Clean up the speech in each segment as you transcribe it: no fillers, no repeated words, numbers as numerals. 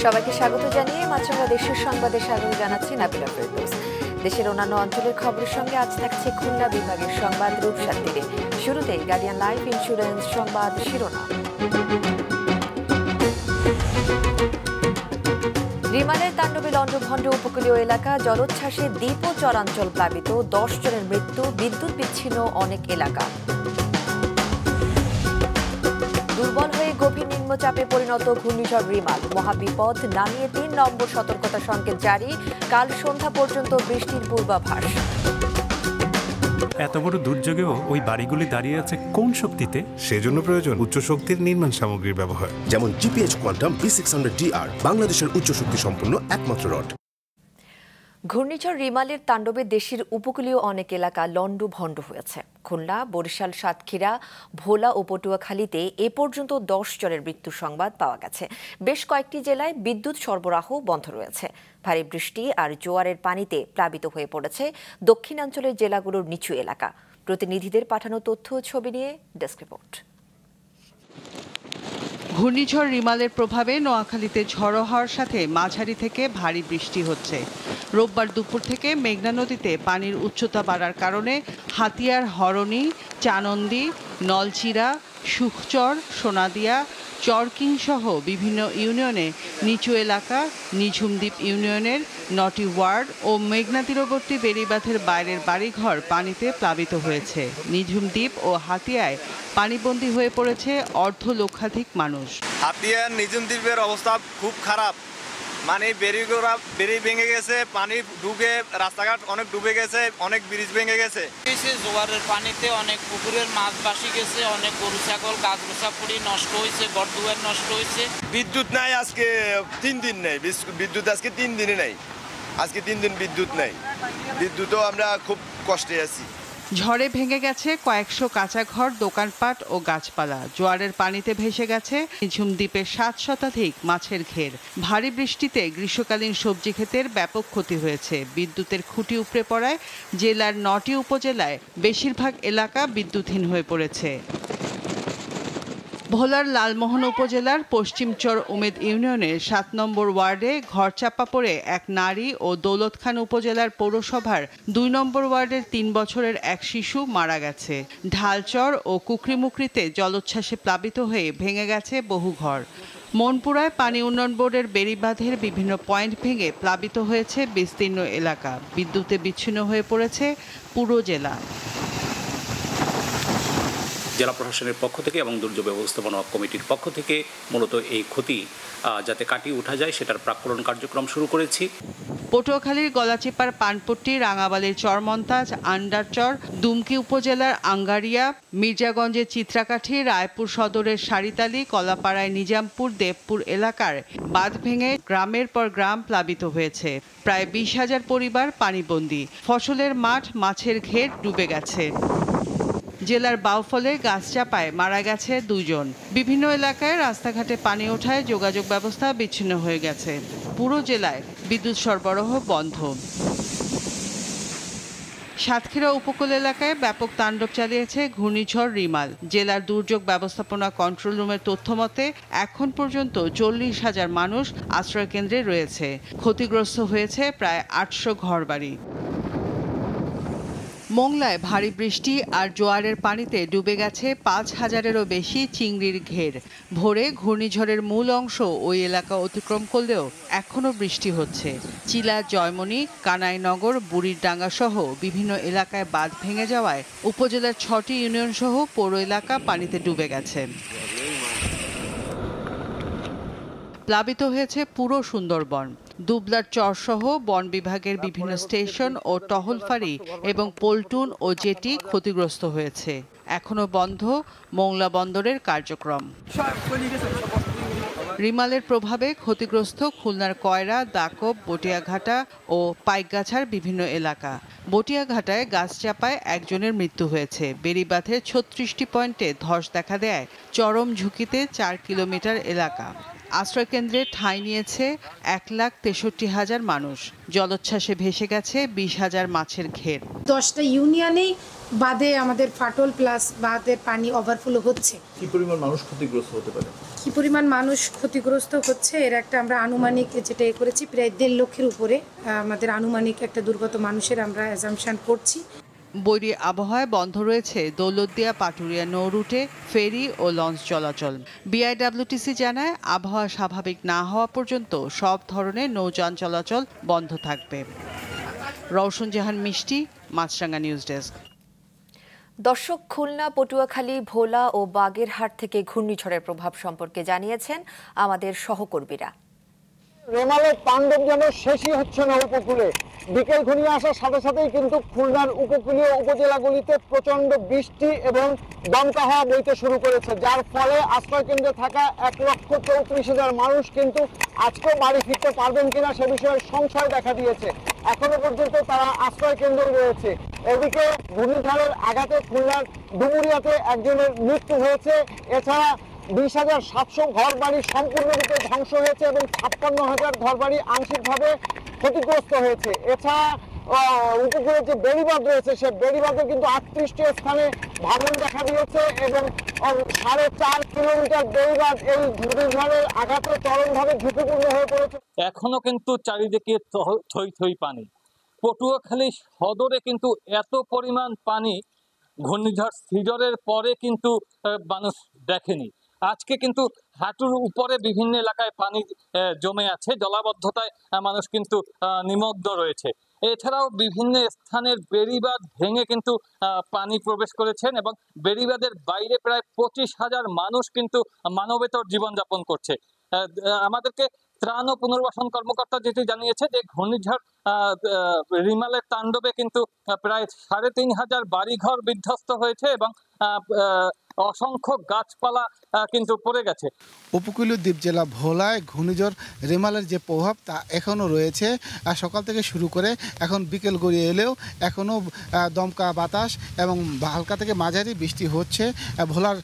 সবাইকে স্বাগত জানিয়ে মাছরাঙা দেশের সংবাদে স্বাগত জানাচ্ছি নাবিলা ফেরদৌস। দেশের অন্যান্য অঞ্চলের খবরের সঙ্গে আজ থাকছে খুলনা বিভাগের সংবাদ রূপসার তীরে। শুরুতেই গার্ডিয়ান লাইফ ইন্স্যুরেন্স সংবাদ শিরোনাম। রিমালের তাণ্ডবে লন্ডভন্ড উপকূলীয় এলাকা, জলোচ্ছ্বাসে দ্বীপ ও চরাঞ্চল প্লাবিত, 10 জনের মৃত্যু, বিদ্যুৎ বিচ্ছিন্ন অনেক এলাকা। দুর্বল হয়ে গভীর নিম্নচাপে পরিণত ঘূর্ণিঝড় রিমাল, মহাবিপদ নামিয়ে 3 নম্বর সতর্কতা সংকেত জারি, কাল সন্ধ্যা পর্যন্ত বৃষ্টির পূর্বাভাস। এত বড় দুর্যোগেও ওই বাড়িগুলি দাঁড়িয়ে আছে কোন শক্তিতে? সেজন্য প্রয়োজন উচ্চ শক্তির নির্মাণ সামগ্রীর ব্যবহার, যেমন জিপিএইচ কোয়ান্টাম B600DR, বাংলাদেশের উচ্চ শক্তি সম্পন্ন একমাত্র রড। ঘূর্ণিঝড় রিমালের তাণ্ডবে দেশের উপকূলীয় অনেক এলাকা লন্ডভন্ড হয়েছে। খুলনা, বরিশাল, সাতক্ষীরা, ভোলা ও পটুয়াখালীতে এ পর্যন্ত 10 জনের মৃত্যুর সংবাদ পাওয়া গেছে। বেশ কয়েকটি জেলায় বিদ্যুৎ সরবরাহ বন্ধ রয়েছে। ভারী বৃষ্টি আর জোয়ারের পানিতে প্লাবিত হয়ে পড়েছে দক্ষিণাঞ্চলের জেলাগুলোর নিচু এলাকা। প্রতিনিধিদের পাঠানো তথ্য ও ছবি নিয়ে ডেস্ক রিপোর্ট। ঘূর্ণিঝড় রিমালের প্রভাবে নোয়াখালীতে ঝড়ো হওয়ার সাথে মাঝারি থেকে ভারী বৃষ্টি হচ্ছে। রোববার দুপুর থেকে মেঘনা নদীতে পানির উচ্চতা বাড়ার কারণে হাতিয়ার, হরণী, চানন্দি, নলচিরা, সুখচর, সোনাদিয়া, চরকিং সহ বিভিন্ন ইউনিয়নে নিচু এলাকা, নিঝুমদ্বীপ ইউনিয়নের 9টি ওয়ার্ড ও মেঘনা তীরবর্তী বেড়িবাঁধের বাইরের বাড়িঘর পানিতে প্লাবিত হয়েছে। নিঝুমদ্বীপ ও হাতিয়ায় পানিবন্দী হয়ে পড়েছে অর্ধলক্ষাধিক মানুষ। হাতিয়ার নিঝুমদ্বীপের অবস্থা খুব খারাপ, মানে বেরি ভেঙে গেছে, পানি ঢুকে রাস্তাঘাট অনেক ডুবে গেছে, অনেক ব্রিজ ভেঙে গেছে। জোয়ারের পানিতে অনেক পুকুরের মাছ ভাসি গেছে, অনেক গরু ছাগল গাছ গোছা পুড়ি নষ্ট হয়েছে, ঘরদুয়ার নষ্ট হয়েছে। বিদ্যুৎ নাই, আজকে 3 দিন নেই বিদ্যুৎ, আজকে 3 দিনই নেই, আজকে 3 দিন বিদ্যুৎ নেই। বিদ্যুৎও আমরা খুব কষ্টে আছি। ঝড়ে ভেঙে গেছে কয়েকশো কাঁচা ঘর, দোকানপাট ও গাছপালা। জোয়ারের পানিতে ভেসে গেছে নিঝুমদ্বীপের 7 শতাধিক মাছের ঘের। ভারী বৃষ্টিতে গ্রীষ্মকালীন সবজি ক্ষেতের ব্যাপক ক্ষতি হয়েছে। বিদ্যুতের খুঁটি উপড়ে পড়ায় জেলার 9টি উপজেলায় বেশিরভাগ এলাকা বিদ্যুৎহীন হয়ে পড়েছে। ভোলার লালমোহন উপজেলার পশ্চিমচর উমেদ ইউনিয়নের 7 নম্বর ওয়ার্ডে ঘর চাপা পড়ে এক নারী ও দৌলতখান উপজেলার পৌরসভার 2 নম্বর ওয়ার্ডের 3 বছরের এক শিশু মারা গেছে। ঢালচর ও কুকরিমুকরিতে জলোচ্ছ্বাসে প্লাবিত হয়ে ভেঙে গেছে বহু ঘর। মনপুরায় পানি উন্নয়ন বোর্ডের বেড়িবাঁধের বিভিন্ন পয়েন্ট ভেঙে প্লাবিত হয়েছে বিস্তীর্ণ এলাকা। বিদ্যুতে বিচ্ছিন্ন হয়ে পড়েছে পুরো জেলা। জেলা প্রশাসনের পক্ষ থেকে এবং দুর্যোগ ব্যবস্থাপনা কমিটির পক্ষ থেকে মূলত এই ক্ষতি যাতে কাটিয়ে ওঠা যায় সেটার প্রাক্কলন কার্যক্রম শুরু করেছি। পটুয়াখালীর গলাচিপার পানপট্টি, রাঙাবালির চরমন্তাজ, আন্ডারচর, দুমকি উপজেলার আঙ্গারিয়া, মির্জাগঞ্জের চিত্রাকাঠি, রায়পুর সদরের সারিতালি, কলাপাড়ায় নিজামপুর, দেবপুর এলাকার বাঁধ ভেঙে গ্রামের পর গ্রাম প্লাবিত হয়েছে। প্রায় 20,000 পরিবার পানিবন্দী। ফসলের মাঠ, মাছের ঘের ডুবে গেছে। জেলার বাউফলে গাছ চাপায় মারা গেছে 2 জন। বিভিন্ন এলাকায় রাস্তাঘাটে পানি ওঠায় যোগাযোগ ব্যবস্থা বিচ্ছিন্ন হয়ে গেছে। পুরো জেলায় বিদ্যুৎ সরবরাহ বন্ধ। সাতক্ষীরা উপকূল এলাকায় ব্যাপক তাণ্ডব চালিয়েছে ঘূর্ণিঝড় রিমাল। জেলার দুর্যোগ ব্যবস্থাপনা কন্ট্রোল রুমের তথ্য মতে এখন পর্যন্ত 40,000 মানুষ আশ্রয়কেন্দ্রে রয়েছে। ক্ষতিগ্রস্ত হয়েছে প্রায় 800 ঘরবাড়ি। মোংলায় ভারী বৃষ্টি আর জোয়ারের পানিতে ডুবে গেছে 5,000-এরও বেশি চিংড়ির ঘের। ভোরে ঘূর্ণিঝড়ের মূল অংশ ওই এলাকা অতিক্রম করলেও এখনও বৃষ্টি হচ্ছে। চিলা, জয়মনি, কানাইনগর, বুড়িরডাঙ্গা সহ বিভিন্ন এলাকায় বাঁধ ভেঙে যাওয়ায় উপজেলার 6টি ইউনিয়ন সহ পৌর এলাকা পানিতে ডুবে গেছে। প্লাবিত হয়েছে পুরো সুন্দরবন। দুবলার চরসহ বন বিভাগের বিভিন্ন স্টেশন ও টহল ফাঁড়ি এবং পল্টুন ও জেটি ক্ষতিগ্রস্ত হয়েছে। এখনও বন্ধ মোংলা বন্দরের কার্যক্রম। রিমালের প্রভাবে ক্ষতিগ্রস্ত খুলনার কয়রা, দাকব, বটিয়াঘাটা ও পাইকগাছার বিভিন্ন এলাকা। বটিয়াঘাটায় গাছ চাপায় 1 জনের মৃত্যু হয়েছে। বেড়িবাঁধের 36টি পয়েন্টে ধস দেখা দেয় চরম ঝুঁকিতে 4 কিলোমিটার এলাকা। আশ্রয়কেন্দ্রে ঠাঁই নিয়েছে 1,63,000 মানুষ। জলোচ্ছ্বাসে ভেসে গেছে 20,000 মাছের ঘের। 10টা ইউনিয়নেই বাঁধে আমাদের ফাটল প্লাস বাঁধের পানি ওভারফ্লো হচ্ছে। কি পরিমাণ মানুষ ক্ষতিগ্রস্ত হতে পারে? কি পরিমাণ মানুষ ক্ষতিগ্রস্ত হচ্ছে এর একটা আমরা আনুমানিক যেটা করেছি প্রায় 1.5 লক্ষের উপরে আমাদের আনুমানিক একটা দুর্গত মানুষের আমরা অ্যাজাম্পশন করছি। বৈরী আবহাওয়ায় বন্ধ রয়েছে দৌলতদিয়া পাটুরিয়া নৌ রুটে ফেরি ও লঞ্চ চলাচল। বিআইডব্লিউটিসি জানায় আবহাওয়া স্বাভাবিক না হওয়া পর্যন্ত সব ধরনের নৌযান চলাচল বন্ধ থাকবে। রওশন জাহান মিষ্টি, মাছরাঙ্গা নিউজ ডেস্ক। দর্শক, খুলনা, পটুয়াখালী, ভোলা ও বাগেরহাট থেকে ঘূর্ণিঝড়ের প্রভাব সম্পর্কে জানিয়েছেন আমাদের সহকর্মীরা। রেমালের তাণ্ডব যেন শেষই হচ্ছে না উপকূলে। বিকেল ঘনিয়ে আসার সাথে সাথেই কিন্তু খুলনার উপকূলীয় উপজেলাগুলিতে প্রচন্ড বৃষ্টি এবং দমকা হাওয়া বইতে শুরু করেছে, যার ফলে আশ্রয় কেন্দ্রে থাকা 1,34,000 মানুষ কিন্তু আজকেও বাড়ি ফিরতে পারবেন কিনা সে বিষয়ে সংশয় দেখা দিয়েছে। এখনো পর্যন্ত তারা আশ্রয় কেন্দ্রে রয়েছে। এদিকে ঘূর্ণিঝড়ের আঘাতে খুলনার ডুমুরিয়াতে একজনের মৃত্যু হয়েছে। এছাড়া 20,700 ঘর বাড়ি সম্পূর্ণরূপে ধ্বংস হয়েছে এবং 56,000 ঘর বাড়ি আংশিকভাবে ক্ষতিগ্রস্ত হয়েছে। এছাড়া উপকূলে যে বেড়িবাঁধ রয়েছে সে বেড়িবাঁধে কিন্তু 38টি স্থানে ভাঙন দেখা দিয়েছে এবং 4.5 কিলোমিটার বেড়িবাঁধ এই ঘূর্ণিঝড়ের আঘাতে চরমভাবে ঝুঁকিপূর্ণ হয়ে পড়েছে। এখনো কিন্তু চারিদিকে থই থই পানি। পটুয়াখালী সদরে কিন্তু এত পরিমাণ পানি ঘূর্ণিঝড় সিডরের পরে কিন্তু মানুষ দেখেনি। আজকে কিন্তু হাঁটুর উপরে বিভিন্ন এলাকায় পানি জমে আছে, জলাবদ্ধতায় মানুষ কিন্তু নিমগ্ন রয়েছে। এছাড়াও বিভিন্ন স্থানের বেড়িবাঁধ ভেঙে কিন্তু পানি প্রবেশ করেছেন এবং বেড়িবাঁধের বাইরে প্রায় 25,000 মানুষ কিন্তু মানবেতর জীবনযাপন করছে। আমাদেরকে ত্রাণ ও পুনর্বাসন কর্মকর্তা যেটি জানিয়েছে যে ঘূর্ণিঝড় রিমালের তাণ্ডবে কিন্তু প্রায় 3,500 বাড়িঘর বিধ্বস্ত হয়েছে এবং অসংখ্য গাছপালা কিন্তু পড়ে গেছে। উপকূলীয় দ্বীপ জেলা ভোলায় ঘূর্ণিঝড় রেমালের যে প্রভাব তা এখনও রয়েছে। আর সকাল থেকে শুরু করে এখন বিকেল গড়িয়ে এলেও এখনও দমকা বাতাস এবং হালকা থেকে মাঝারি বৃষ্টি হচ্ছে। ভোলার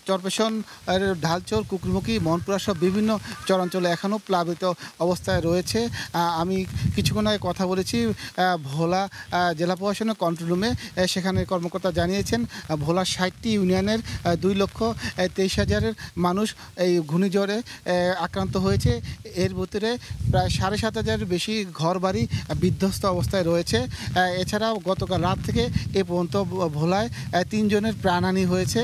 চরপেশন, ঢালচর, কুকুরমুখী, মনপুরা সব বিভিন্ন চরাঞ্চলে এখনও প্লাবিত অবস্থায় রয়েছে। আমি কিছুক্ষণ আগে কথা বলেছি ভোলা জেলা প্রশাসনের কন্ট্রোল রুমে, সেখানে কর্মকর্তা জানিয়েছেন ভোলার 60টি ইউনিয়নের 2,23,000 মানুষ এই ঘূর্ণিঝড়ে আক্রান্ত হয়েছে। এর ভিতরে প্রায় 7,500 বেশি ঘর বাড়ি বিধ্বস্ত অবস্থায় রয়েছে। এছাড়াও গতকাল রাত থেকে এ পর্যন্ত ভোলায় 3 জনের প্রাণহানি হয়েছে।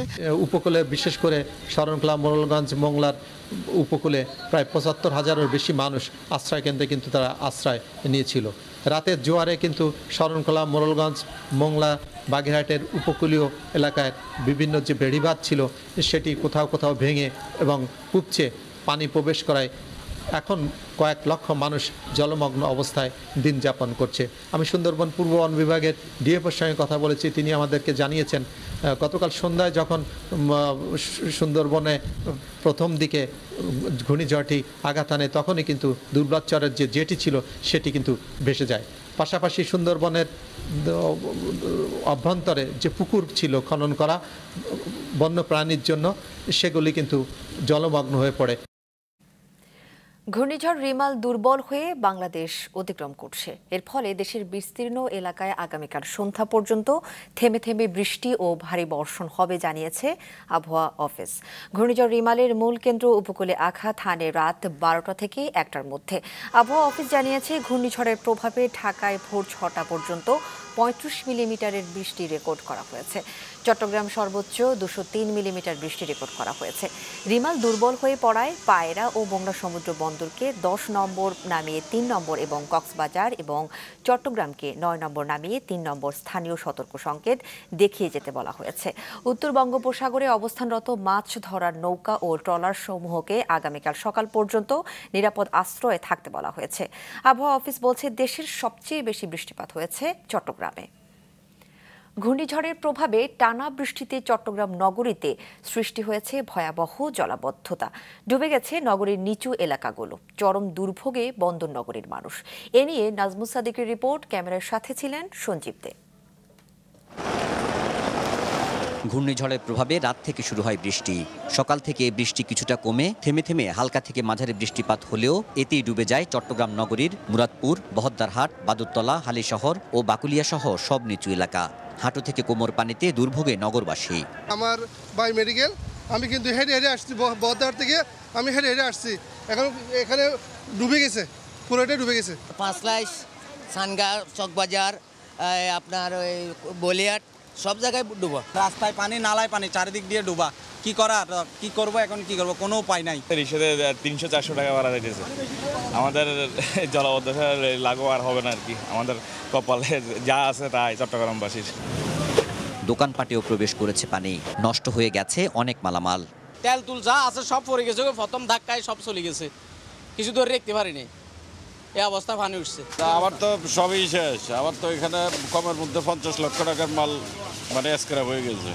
উপকূলে বিশেষ করে শরণখোলা, মোড়লগঞ্জ, মোংলার উপকূলে প্রায় 75,000-এর বেশি মানুষ আশ্রয় কেন্দ্রে কিন্তু তারা আশ্রয় নিয়েছিল। রাতের জোয়ারে কিন্তু শরণখোলা, মোড়লগঞ্জ, মোংলা, বাগেরহাটের উপকূলীয় এলাকায় বিভিন্ন যে বেড়িবাঁধ ছিল সেটি কোথাও কোথাও ভেঙে এবং উপচে পানি প্রবেশ করায় এখন কয়েক লক্ষ মানুষ জলমগ্ন অবস্থায় দিন যাপন করছে। আমি সুন্দরবন পূর্ব বন বিভাগের ডিএফওর সঙ্গে কথা বলেছি, তিনি আমাদেরকে জানিয়েছেন গতকাল সন্ধ্যায় যখন সুন্দরবনে প্রথম দিকে ঘূর্ণিঝড়টি আঘাত আনে তখনই কিন্তু দুর্বাচরের যে জেটি ছিল সেটি কিন্তু ভেসে যায়। পাশাপাশি সুন্দরবনের অভ্যন্তরে যে পুকুর ছিল খনন করা বন্যপ্রাণীর জন্য, সেগুলি কিন্তু জলমগ্ন হয়ে পড়ে। ঘূর্ণিঝড় রিমাল দুর্বল হয়ে বাংলাদেশ অতিক্রম করছে। এর ফলে দেশের বিস্তীর্ণ এলাকায় আগামীকাল সন্ধ্যা পর্যন্ত থেমে থেমে বৃষ্টি ও ভারী বর্ষণ হবে জানিয়েছে আবহাওয়া অফিস। ঘূর্ণিঝড় রিমালের মূল কেন্দ্র উপকূলে আঘাত হানে রাত 12টা থেকে 1টার মধ্যে। আবহাওয়া অফিস জানিয়েছে ঘূর্ণিঝড়ের প্রভাবে ঢাকায় ভোর 6টা পর্যন্ত 35 মিলিমিটারের বৃষ্টি রেকর্ড করা হয়েছে। চট্টগ্রাম সর্বোচ্চ 203 মিলিমিটার বৃষ্টি রেকর্ড করা হয়েছে। রিমাল দুর্বল হয়ে পড়ায় পায়রা ও মোংলা সমুদ্র বন্দরকে 10 নম্বর নামিয়ে 3 নম্বর এবং কক্সবাজার এবং চট্টগ্রামকে 9 নম্বর নামিয়ে 3 নম্বর স্থানীয় সতর্ক সংকেত দেখিয়ে যেতে বলা হয়েছে। উত্তর বঙ্গোপসাগরে অবস্থানরত মাছ ধরার নৌকা ও ট্রলার সমূহকে আগামীকাল সকাল পর্যন্ত নিরাপদ আশ্রয়ে থাকতে বলা হয়েছে। আবহাওয়া অফিস বলছে দেশের সবচেয়ে বেশি বৃষ্টিপাত হয়েছে চট্টগ্রামে। ঘূর্ণিঝড়ের প্রভাবে টানা বৃষ্টিতে চট্টগ্রাম নগরীতে সৃষ্টি হয়েছে ভয়াবহ জলাবদ্ধতা। ডুবে গেছে নগরীর নিচু এলাকাগুলো। চরম দুর্ভোগে বন্দর নগরীর মানুষ। এ নিয়ে নাজমুস সাদিকের রিপোর্ট। ক্যামেরার সাথে ছিলেন সঞ্জীব দে। ঘূর্ণিঝড়ের প্রভাবে রাত থেকে শুরু হয় বৃষ্টি। সকাল থেকে বৃষ্টি কিছুটা কমে থেমে থেমে হালকা থেকে মাঝারি বৃষ্টিপাত হলেও এতেই ডুবে যায় চট্টগ্রাম নগরীর মুরাদপুর, বহদ্দারহাট, বাদুরতলা, হালিশহর ও বাকুলিয়া সহ সব নিচু এলাকা। হাঁটু থেকে কোমর পানিতে দুর্ভোগে নগরবাসী। আমার ভাই মেডিকেল আমি কিন্তু হেঁটে হেঁটে আসছি, বহদ্দার থেকে আমি হেঁটে হেঁটে আসছি। এখন এখানে ডুবে গেছে, পুরোটাই ডুবে গেছে। পাঁচলাইশ, সানগা, চকবাজার, আপনার ওই বলিয়াট সব জায়গায় ডুবা। রাস্তায় পানি, নালায় পানি, চারিদিক দিয়ে ডুবা। কি করা, কি করব, এখন কি করব, কোনো উপায় নাই। রিক্সাতে 300-400 টাকা ভাড়া দিতেছে। আমাদের জলাবদ্ধতা লাগু আর হবে না আর কি, আমাদের কপালে যা আছে তাই চট্টগ্রামবাসীর। দোকানপাটেও প্রবেশ করেছে পানি, নষ্ট হয়ে গেছে অনেক মালামাল। তেল তুল যা আছে সব পড়ে গেছে, প্রথম ধাক্কায় সব চলে গেছে, কিছু ধরে রাখতে পারিনি, এই অবস্থা পানি উঠছে। আমার তো সবই শেষ, আমার তো এখানে কমের মধ্যে 50 লক্ষ টাকার মাল মানে স্ক্র্যাপ হয়ে গেছে।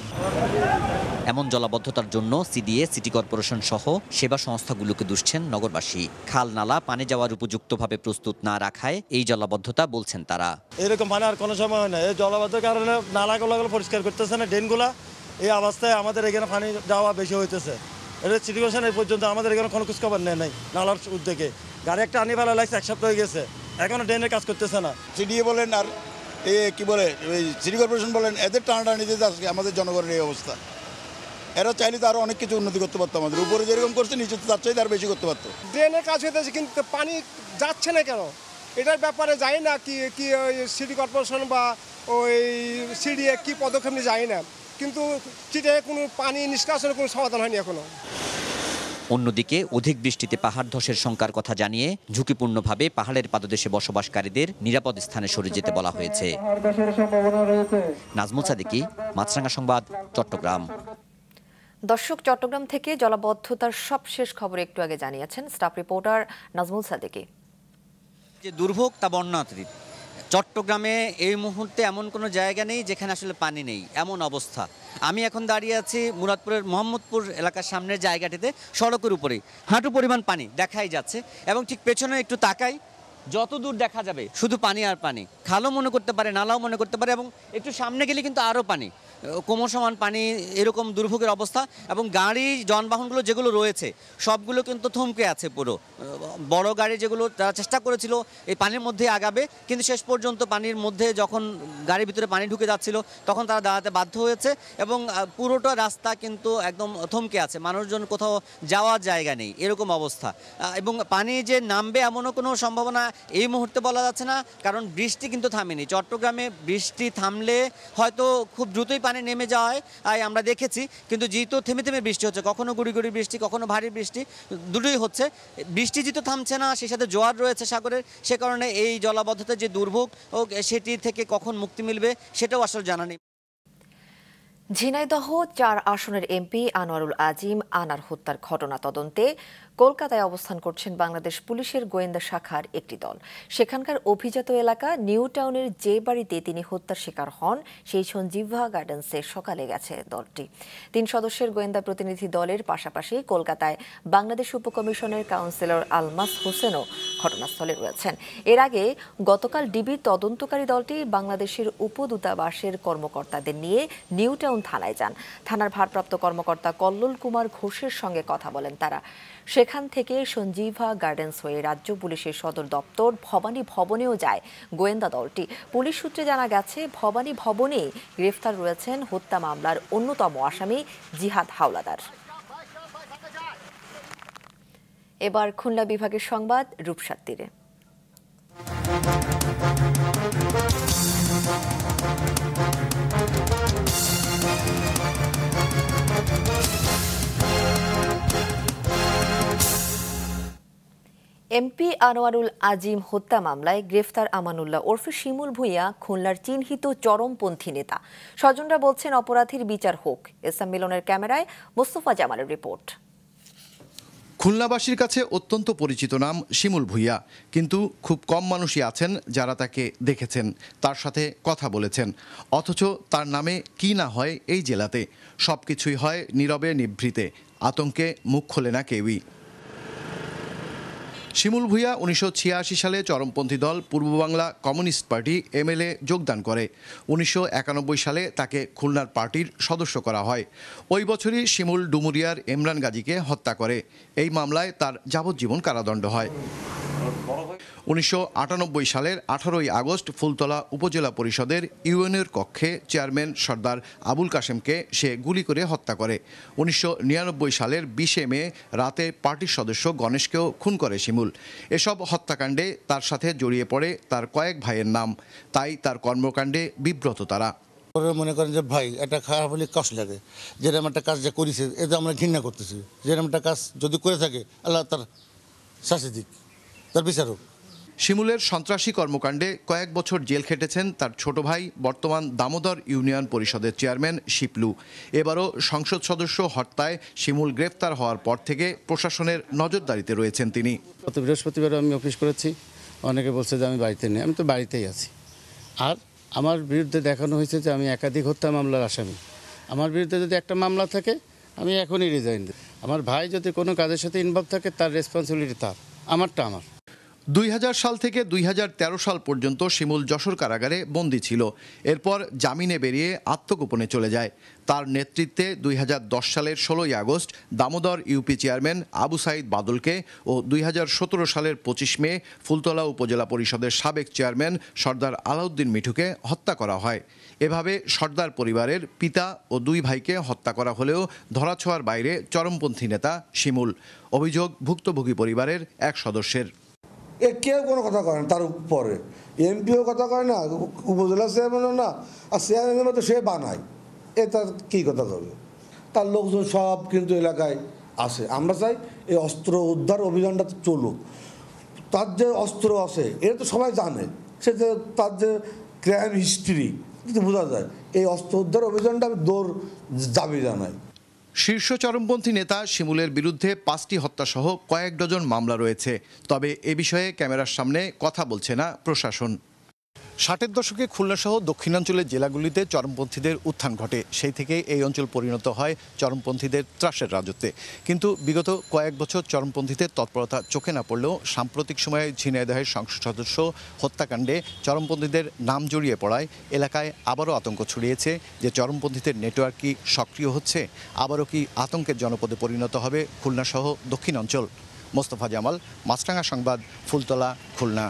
এমন জলাবদ্ধতার জন্য সিডিএ, সিটি কর্পোরেশন সহ সেবা সংস্থাগুলোকে দুষছেন নগরবাসী। খাল নালা পানি যাওয়ার উপযুক্তভাবে প্রস্তুত না রাখায় এই জলাবদ্ধতা বলছেন তারা। এরকম পানি আর কোনো সময় হয় না, এই জলাবদ্ধতার কারণে নালাগুলো পরিষ্কার করতেছে না, ড্রেনগুলা। এই অবস্থায় আমাদের এখানে পানি যাওয়া বেশি হইতেছে। এটা সিটি কর্পোরেশন এই পর্যন্ত আমাদের এখানে কোনো খোঁজখবর নেয় নাই নালার উদ্যোগে। গাড়ি একটা আনি ফেলা লাগছে, 1 সপ্তাহ হয়ে গেছে, এখনো ড্রেনের কাজ করতেছে না। সিডিএ বলেন আর কি বলে সিটি কর্পোরেশন বলেন, এদের টানাটানি দিতে আজকে আমাদের জনগণের এই অবস্থা। এরা চাইলে তো আরো অনেক কিছু উন্নতি করতে পারতো, আমাদের উপরে যেরকম করছে নিচে তার চাইতে আর বেশি করতে পারতো। ড্রেনের কাজ হইতেছে কিন্তু পানি যাচ্ছে না কেন, এটার ব্যাপারে জানি না কি সিটি কর্পোরেশন বা ওই সিডিএ কি পদক্ষেপ নিয়ে যায় না, কিন্তু চিটে কোনো পানি নিষ্কাশনের কোনো সমাধান হয়নি এখনো। অন্যদিকে অধিক বৃষ্টিতে পাহাড় ধসের শঙ্কার কথা জানিয়ে ঝুঁকিপূর্ণভাবে পাহাড়ের পাদদেশে বসবাসকারীদের নিরাপদ স্থানে সরে যেতে বলা হয়েছে। নাজমুল সাদিকি, মাছরাঙা সংবাদ, চট্টগ্রাম। দর্শক, চট্টগ্রাম থেকে জলাবদ্ধতার সবশেষ খবর একটু আগে জানিয়েছেন স্টাফ রিপোর্টার নাজমুল সাদিকি। যে দুর্ভোগ তা বন্যাত্রী। চট্টগ্রামে এই মুহূর্তে এমন কোনো জায়গা নেই যেখানে আসলে পানি নেই, এমন অবস্থা। আমি এখন দাঁড়িয়ে আছি মুরাদপুরের মোহাম্মদপুর এলাকার সামনের জায়গাটিতে, সড়কের উপরেই হাঁটু পরিমাণ পানি দেখাই যাচ্ছে, এবং ঠিক পেছনে একটু তাকাই, যত দূর দেখা যাবে শুধু পানি আর পানি। খালও মনে করতে পারে, নালাও মনে করতে পারে, এবং একটু সামনে গেলে কিন্তু আরও পানি, কোমর সমান পানি, এরকম দুর্ভোগের অবস্থা। এবং গাড়ি যানবাহনগুলো যেগুলো রয়েছে সবগুলো কিন্তু থমকে আছে পুরো। বড় গাড়ি যেগুলো তারা চেষ্টা করেছিল এই পানির মধ্যে আগাবে, কিন্তু শেষ পর্যন্ত পানির মধ্যে যখন গাড়ির ভিতরে পানি ঢুকে যাচ্ছিল তখন তারা দাঁড়াতে বাধ্য হয়েছে, এবং পুরোটা রাস্তা কিন্তু একদম থমকে আছে, মানুষজন কোথাও যাওয়ার জায়গা নেই, এরকম অবস্থা। এবং পানি যে নামবে এমনও কোনো সম্ভাবনা এই মুহূর্তে বলা যাচ্ছে না, কারণ বৃষ্টি কিন্তু থামেনি। চট্টগ্রামে বৃষ্টি থামলে হয়তো খুব দ্রুতই পানি নেমে যাওয়ায় আমরা দেখেছি, কিন্তু যেহেতু থেমে থেমে বৃষ্টি হচ্ছে, কখনো গুড়ি গুড়ি বৃষ্টি, কখনো ভারী বৃষ্টি, দুটোই হচ্ছে। বৃষ্টি যেহেতু থামছে না, সেই সাথে জোয়ার রয়েছে সাগরের, সে কারণে এই জলাবদ্ধতার যে দুর্ভোগ সেটি থেকে কখন মুক্তি মিলবে সেটাও আসলে জানা নেই। ঝিনাইদহ 4 আসনের এমপি আনোয়ারুল আজিম আনার হত্যার ঘটনা তদন্তে কলকাতায় অবস্থান করছেন বাংলাদেশ পুলিশের গোয়েন্দা শাখার একটি দল। সেখানকার অভিজাত এলাকা নিউ টাউনের যে বাড়িতে তিনি হত্যার শিকার হন সেই সঞ্জীভা গার্ডেন্সে সকালে গেছে দলটি। 3 সদস্যের গোয়েন্দা প্রতিনিধি দলের পাশাপাশি কলকাতায় বাংলাদেশ উপকমিশনের কাউন্সিলর আলমাস হোসেনও ঘটনাস্থলে রয়েছেন। এর আগে গতকাল ডিবির তদন্তকারী দলটি বাংলাদেশের উপদূতাবাসের কর্মকর্তাদের নিয়ে নিউ টাউন থানায় যান। থানার ভারপ্রাপ্ত কর্মকর্তা কল্লোল কুমার ঘোষের সঙ্গে কথা বলেন তারা। সেখান থেকে সঞ্জীভা গার্ডেন্স হয়ে রাজ্য পুলিশের সদর দপ্তর ভবানী ভবনেও যায় গোয়েন্দা দলটি। পুলিশ সূত্রে জানা গেছে, ভবানী ভবনে গ্রেফতার রয়েছেন হত্যা মামলার অন্যতম আসামি জিহাদ হাওলাদার। এবার খুলনা বিভাগের সংবাদ রূপসার তীরে। এমপি আনোয়ারুল আজিম হত্যা মামলায় গ্রেফতার আমানুল্লাহ ওরফে শিমুল ভূঁইয়া খুলনার চিহ্নিত চরমপন্থী নেতা। স্বজনরা বলছেন অপরাধীর বিচার হোক। এসএম মিলনের ক্যামেরায় মোস্তফা জামালের রিপোর্ট। খুলনাবাসীর কাছে অত্যন্ত পরিচিত নাম শিমুল ভূঁইয়া, কিন্তু খুব কম মানুষই আছেন যারা তাকে দেখেছেন, তার সাথে কথা বলেছেন। অথচ তার নামে কি না হয় এই জেলাতে, সবকিছুই হয় নীরবে নিভৃতে, আতঙ্কে মুখ খোলে না কেউই। শিমুল ভূঁইয়া 1986 সালে চরমপন্থী দল পূর্ব বাংলা কমিউনিস্ট পার্টি এমএলএ যোগদান করে। 1991 সালে তাকে খুলনার পার্টির সদস্য করা হয়। ওই বছরই শিমুল ডুমুরিয়ার ইমরান গাজীকে হত্যা করে। এই মামলায় তার যাবজ্জীবন কারাদণ্ড হয়। 1998 সালের 18ই আগস্ট ফুলতলা উপজেলা পরিষদের ইউএনের কক্ষে চেয়ারম্যান সর্দার আবুল কাশেমকে সে গুলি করে হত্যা করে। 1999 সালের 20 মে রাতে পার্টির সদস্য গণেশকেও খুন করে শিমুল। এসব হত্যাকাণ্ডে তার সাথে জড়িয়ে পড়ে তার কয়েক ভাইয়ের নাম, তাই তার কর্মকাণ্ডে বিব্রত তারা। মনে করেন যে ভাই এটা খারাপ হলে কষ্ট লাগে, যেরকম একটা কাজ যে করেছে এটা আমরা ঘৃণা করতেছি। যেরকম একটা কাজ যদি করে থাকে আল্লাহ তার শাস্তি দিক, তার বিচারক। শিমুলের সন্ত্রাসী কর্মকাণ্ডে কয়েক বছর জেল খেটেছেন তার ছোট ভাই, বর্তমান দামোদর ইউনিয়ন পরিষদের চেয়ারম্যান শিপলু। এবারও সংসদ সদস্য হত্যায় শিমুল গ্রেফতার হওয়ার পর থেকে প্রশাসনের নজরদারিতে রয়েছেন তিনি। গত বৃহস্পতিবার আমি অফিস করেছি, অনেকে বলছে যে আমি বাড়িতে নেই, আমি তো বাড়িতেই আছি। আর আমার বিরুদ্ধে দেখানো হয়েছে যে আমি একাধিক হত্যা মামলার আসামি। আমার বিরুদ্ধে যদি একটা মামলা থাকে আমি এখনই রিজাইন দিই। আমার ভাই যদি কোনো কাজের সাথে ইনভলভ থাকে তার রেসপন্সিবিলিটি তার, আমারটা আমার। 2000 সাল থেকে 2013 সাল পর্যন্ত শিমুল যশোর কারাগারে বন্দী ছিল। এরপর জামিনে বেরিয়ে আত্মগোপনে চলে যায়। তার নেতৃত্বে 2010 সালের 16ই আগস্ট দামোদর ইউপি চেয়ারম্যান আবু সাইদ বাদলকে ও 2017 সালের 25 মে ফুলতলা উপজেলা পরিষদের সাবেক চেয়ারম্যান সর্দার আলাউদ্দিন মিঠুকে হত্যা করা হয়। এভাবে সর্দার পরিবারের পিতা ও 2 ভাইকে হত্যা করা হলেও ধরাছোঁয়ার বাইরে চরমপন্থী নেতা শিমুল। অভিযোগ ভুক্তভোগী পরিবারের এক সদস্যের। কেউ কোনো কথা কয় না, তার উপরে এমপিও কথা কয় না, উপজেলা চেয়ারম্যানও না, আর চেয়ারম্যানের মতো সে বানায়, তার কী কথা করবে? তার লোকজন সব কিন্তু এলাকায় আসে। আমরা চাই এই অস্ত্র উদ্ধার অভিযানটা চলুক। তার যে অস্ত্র আছে এটা তো সবাই জানে, সে যে তার যে ক্রাইম হিস্ট্রি কিন্তু বোঝা যায়। এই অস্ত্র উদ্ধার অভিযানটা আমি দৌড় দাবি জানাই। শীর্ষ চরমপন্থী নেতা শিমুলের বিরুদ্ধে 5টি হত্যাসহ কয়েক ডজন মামলা রয়েছে। তবে এ বিষয়ে ক্যামেরার সামনে কথা বলছে না প্রশাসন। 60-এর দশকে খুলনাসহ দক্ষিণাঞ্চলের জেলাগুলিতে চরমপন্থীদের উত্থান ঘটে। সেই থেকে এই অঞ্চল পরিণত হয় চরমপন্থীদের ত্রাসের রাজত্বে। কিন্তু বিগত কয়েক বছর চরমপন্থীদের তৎপরতা চোখে না পড়লেও সাম্প্রতিক সময়ে ঝিনাইদহের সংসদ সদস্য হত্যাকাণ্ডে চরমপন্থীদের নাম জড়িয়ে পড়ায় এলাকায় আবারও আতঙ্ক ছড়িয়েছে যে চরমপন্থীদের নেটওয়ার্ক কি সক্রিয় হচ্ছে, আবারও কি আতঙ্কের জনপদে পরিণত হবে খুলনাসহ দক্ষিণাঞ্চল। মোস্তফা জামাল, মাছরাঙা সংবাদ, ফুলতলা, খুলনা।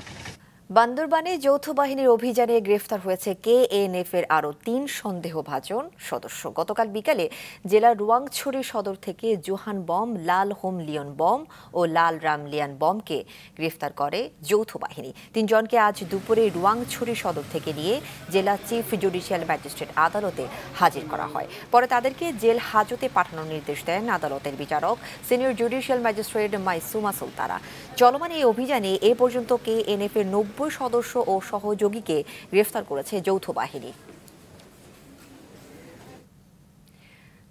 বান্দরবানে যৌথ বাহিনীর অভিযানে গ্রেফতার হয়েছে কেএনএফ এর আরও 3 সন্দেহভাজন সদস্য। গতকাল বিকালে জেলার রুয়াংছড়ি সদর থেকে জোহান বম, লাল হোম লিয়ন বম ও লাল রাম লিয়ান বমকে গ্রেফতার করে যৌথ বাহিনী। 3 জনকে আজ দুপুরে রুয়াংছড়ি সদর থেকে নিয়ে জেলা চিফ জুডিশিয়াল ম্যাজিস্ট্রেট আদালতে হাজির করা হয়। পরে তাদেরকে জেল হাজতে পাঠানোর নির্দেশ দেন আদালতের বিচারক সিনিয়র জুডিশিয়াল ম্যাজিস্ট্রেট মাইসুমা সুলতানা। চলমান এই অভিযানে এ পর্যন্ত কেএনএফ এর 90 সদস্য ও সহযোগীকে গ্রেফতার করেছে যৌথ বাহিনী।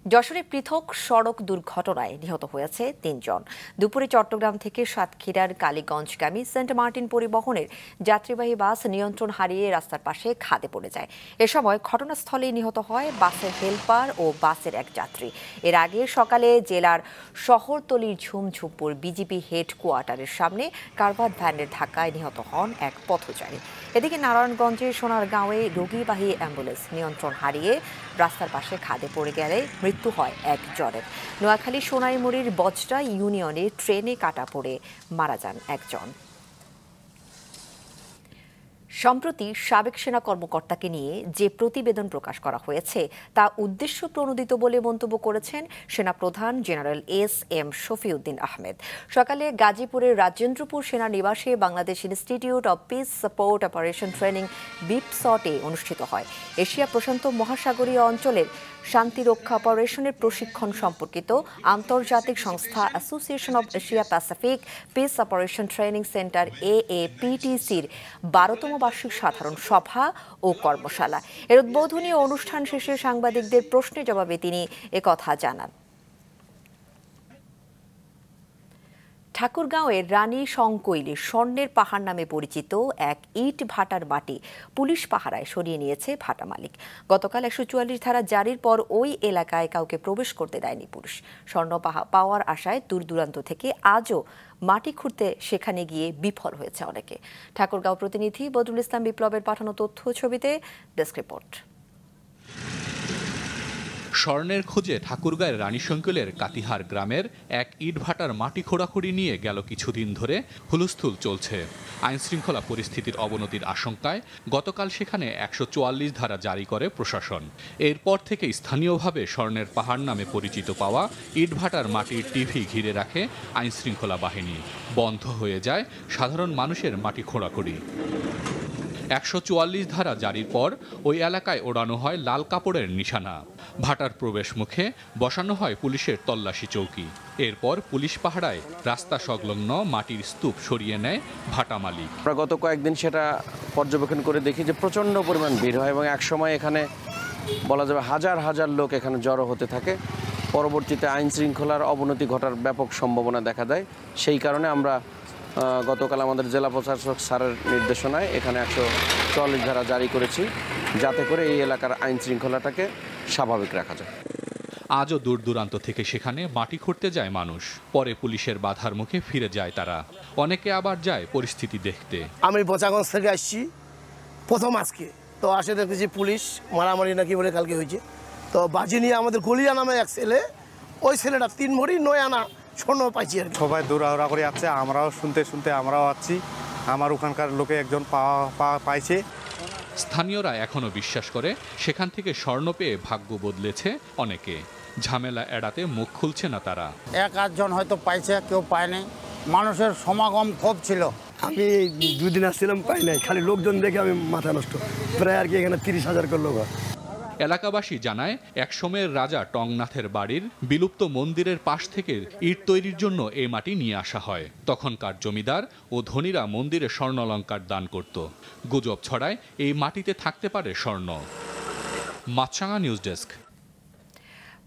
যশোরে পৃথক সড়ক দুর্ঘটনায় নিহত হয়েছে 3 জন। দুপুরে চট্টগ্রাম থেকে সাতক্ষীরার কালীগঞ্জগামী সেন্ট মার্টিন পরিবহনের যাত্রীবাহী বাস নিয়ন্ত্রণ হারিয়ে রাস্তার পাশে খাদে পড়ে যায়। এ সময় ঘটনাস্থলেই নিহত হয় বাসের হেলপার ও বাসের এক যাত্রী। এর আগে সকালে জেলার শহরতলির ঝুমঝুমপুর বিজিবি হেডকোয়ার্টারের সামনে কারভার্ড ভ্যানের ধাক্কায় নিহত হন এক পথচারী। এদিকে নারায়ণগঞ্জের সোনারগাঁওয়ে রোগীবাহী অ্যাম্বুলেন্স নিয়ন্ত্রণ হারিয়ে রাস্তার পাশে খাদে পড়ে গেলে মৃত্যু হয় একজনের। নোয়াখালী সোনাইমুড়ির বজরা ইউনিয়নে ট্রেনে কাটা পড়ে মারা যান একজন। সম্প্রতি সাবেক সেনা কর্মকর্তাকে নিয়ে যে প্রতিবেদন প্রকাশ করা হয়েছে তা উদ্দেশ্য প্রণোদিত বলে মন্তব্য করেছেন সেনাপ্রধান জেনারেল এস.এম. শফিউদ্দিন আহমেদ। সকালে গাজীপুরের রাজেন্দ্রপুর সেনানিবাসে Bangladesh institute of peace support operation training বিপসটে অনুষ্ঠিত হয় এশিয়া প্রশান্ত মহাসাগরীয় অঞ্চলের শান্তিরক্ষা অপারেশনের প্রশিক্ষণ সম্পর্কিত আন্তর্জাতিক সংস্থা association of Asia Pacific peace operation training centre AAPTCর 12তম বার্ষিক সাধারণ সভা ও কর্মশালা। এর উদ্বোধনী অনুষ্ঠান শেষে সাংবাদিকদের প্রশ্নের জবাবে তিনি একথা জানান। ঠাকুরগাঁওয়ের রানী সংকৈলে স্বর্ণের পাহাড় নামে পরিচিত এক ইট ভাটার মাটি পুলিশ পাহারায় সরিয়ে নিয়েছে ভাটা মালিক। গতকাল 144 ধারা জারির পর ওই এলাকায় কাউকে প্রবেশ করতে দেয়নি পুলিশ। স্বর্ণ পাওয়ার আশায় দূর দূরান্ত থেকে আজও মাটি খুঁড়তে সেখানে গিয়ে বিফল হয়েছে অনেকে। ঠাকুরগাঁও প্রতিনিধি বদরুল ইসলাম বিপ্লবের পাঠানো তথ্য ছবিতে ডেস্ক রিপোর্ট। স্বর্ণের খোঁজে ঠাকুরগাঁয়ের রানীশঙ্কলের কাতিহার গ্রামের এক ইটভাটার মাটি খোঁড়াখুড়ি নিয়ে গেল কিছুদিন ধরে হুলস্থুল চলছে। আইনশৃঙ্খলা পরিস্থিতির অবনতির আশঙ্কায় গতকাল সেখানে ১৪৪ ধারা জারি করে প্রশাসন। এরপর থেকে স্থানীয়ভাবে স্বর্ণের পাহাড় নামে পরিচিত পাওয়া ইটভাটার মাটির টিভি ঘিরে রাখে আইনশৃঙ্খলা বাহিনী। বন্ধ হয়ে যায় সাধারণ মানুষের মাটি খোঁড়াখুড়ি। ১৪৪ ধারা জারির পর ওই এলাকায় ওড়ানো হয় লাল কাপড়ের নিশানা। ভাটার প্রবেশ মুখে বসানো হয় পুলিশের তল্লাশি চৌকি। এরপর পুলিশ পাহারায় রাস্তা সংলগ্ন মাটির স্তূপ সরিয়ে নেয় ভাটা মালিক। আমরা গত কয়েকদিন সেটা পর্যবেক্ষণ করে দেখি যে প্রচণ্ড পরিমাণ ভিড় হয় এবং একসময় এখানে বলা যাবে হাজার হাজার লোক এখানে জড়ো হতে থাকে। পরবর্তীতে আইন শৃঙ্খলার অবনতি ঘটার ব্যাপক সম্ভাবনা দেখা দেয়। সেই কারণে আমরা গতকাল আমাদের জেলা প্রশাসক স্যারের নির্দেশনায় এখানে ১৪৪ ধারা জারি করেছি, যাতে করে এই এলাকার আইন শৃঙ্খলাটাকে স্বাভাবিক রাখা যায়। আজও দূর দূরান্ত থেকে সেখানে মাটি খুঁড়তে যায় মানুষ। পরে পুলিশের বাধার মুখে ফিরে যায় তারা। অনেকে আবার যায় পরিস্থিতি দেখতে। আমি বোচাগঞ্জ থেকে আসছি প্রথম আজকে, তো আসে দেখেছি পুলিশ মারামারি নাকি বলে কালকে হয়েছে। তো বাজি নিয়ে আমাদের গলিয়া নামে এক ছেলে, ওই ছেলেটা ৩ ভরি ৯ আনা স্বর্ণ পাইছি। সবাই দৌড়াদৌড়া করে যাচ্ছে, আমরাও শুনতে শুনতে আমরাও আছি। আমার ওখানকার লোকে একজন পাইছে। স্থানীয়রা এখনো বিশ্বাস করে সেখান থেকে স্বর্ণ পেয়ে ভাগ্য বদলেছে অনেকে। ঝামেলা এড়াতে মুখ খুলছে না তারা। ১-৮ জন হয়তো পাইছে, কেউ পায়নি। মানুষের সমাগম খুব ছিল। আমি 2 দিন আসছিলাম, পাই নাই, খালি লোকজন দেখে আমি মাথা নষ্ট। প্রায় আর কি এখানে ৩০,০০০ করে লোক। এলাকাবাসী জানায় একসময়ের রাজা টংনাথের বাড়ির বিলুপ্ত মন্দিরের পাশ থেকে ইট তৈরির জন্য এই মাটি নিয়ে আসা হয়। তখনকার জমিদার ও ধনীরা মন্দিরে স্বর্ণালংকার দান করত। গুজব ছড়ায় এই মাটিতে থাকতে পারে স্বর্ণ। মাছরাঙা নিউজ ডেস্ক।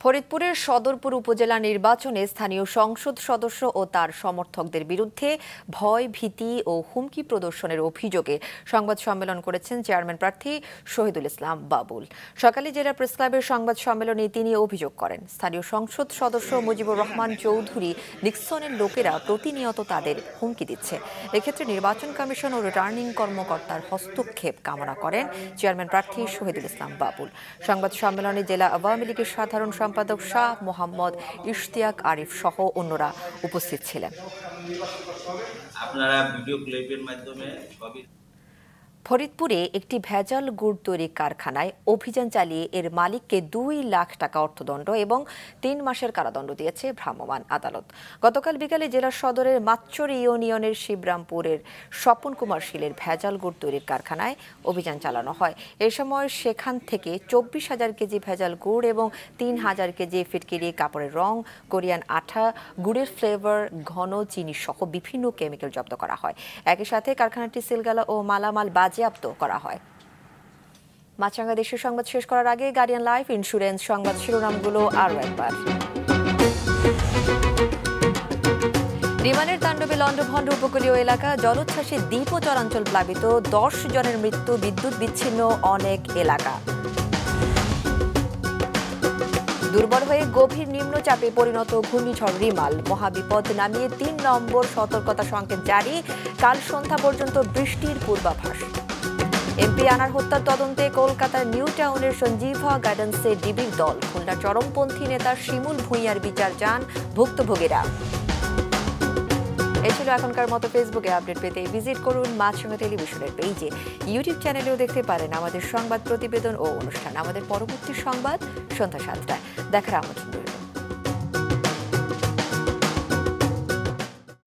ফরিদপুরের সদরপুর উপজেলা নির্বাচনে স্থানীয় সংসদ সদস্য ও তার সমর্থকদের বিরুদ্ধে ভয়, ভীতি ও হুমকি প্রদর্শনের অভিযোগে সংবাদ সম্মেলন করেছেন চেয়ারম্যান প্রার্থী শহীদুল ইসলাম বাবুল। সকালে জেলা প্রেস ক্লাবের সংবাদ সম্মেলনে তিনি অভিযোগ করেন, স্থানীয় সংসদ সদস্য মুজিবুর রহমান চৌধুরী নিক্সনের লোকেরা প্রতিনিয়ত তাদের হুমকি দিচ্ছে। এক্ষেত্রে নির্বাচন কমিশন ও রিটার্নিং কর্মকর্তার হস্তক্ষেপ কামনা করেন চেয়ারম্যান প্রার্থী শহীদুল ইসলাম বাবুল। সংবাদ সম্মেলনে জেলা আওয়ামী লীগের সাধারণ সম্পাদক শাহ মোহাম্মদ ইশতিয়াক আরিফ সহ অন্যরা উপস্থিত ছিলেন। আপনারা ভিডিও ক্লিপের মাধ্যমে ফরিদপুরে একটি ভেজাল গুড় তৈরি কারখানায় অভিযান চালিয়ে এর মালিককে 2 লাখ টাকা অর্থদণ্ড এবং 3 মাসের কারাদণ্ড দিয়েছে ভ্রাম্যমাণ আদালত। গতকাল বিকালে জেলা সদরের মাচ্চর ইউনিয়নের শিবরামপুরের স্বপন কুমার শীলের ভেজাল গুড় তৈরির কারখানায় অভিযান চালানো হয়। এ সময় সেখান থেকে 24,000 কেজি ভেজাল গুড় এবং 3,000 কেজি ফিটকিরি, কাপড়ের রং, কোরিয়ান আঠা, গুড়ের ফ্লেভার, ঘন চিনি সহ বিভিন্ন কেমিক্যাল জব্দ করা হয়। একই সাথে কারখানাটি সিলগালা ও মালামাল বাজেয়াপ্ত করা হয়। মাছরাঙা দেশের সংবাদ শেষ করার আগে গার্ডিয়ান লাইফ ইন্স্যুরেন্স সংবাদ শিরোনামগুলো আরও একবার। রিমালের তাণ্ডবে লন্ডভন্ড উপকূলীয় এলাকা, জলোচ্ছ্বাসে দ্বীপ ও চরাঞ্চল প্লাবিত, 10 জনের মৃত্যু, বিদ্যুৎ বিচ্ছিন্ন অনেক এলাকা। দুর্বল হয়ে গভীর নিম্নচাপে পরিণত ঘূর্ণিঝড় রিমাল, মহাবিপদ নামিয়ে 3 নম্বর সতর্কতা সংকেত জারি, কাল সন্ধ্যা পর্যন্ত বৃষ্টির পূর্বাভাস। এমপি আনার হত্যার তদন্তে কলকাতার নিউ টাউনের সঞ্জীভা গার্ডেন্সে ডিবির দল, খুলনার চরমপন্থী নেতা শিমুল ভূঁইয়ার বিচার চান ভুক্তভোগীরা। এ ছিল এখনকার মতো। ফেসবুকে আপডেট পেতে ভিজিট করুন মাছরাঙা টেলিভিশনের পেজে। ইউটিউব চ্যানেলেও দেখতে পারেন আমাদের সংবাদ প্রতিবেদন ও অনুষ্ঠান। আমাদের পরবর্তী সংবাদ সন্ধ্যা 7টায়। দেখার আমন্ত্রণ।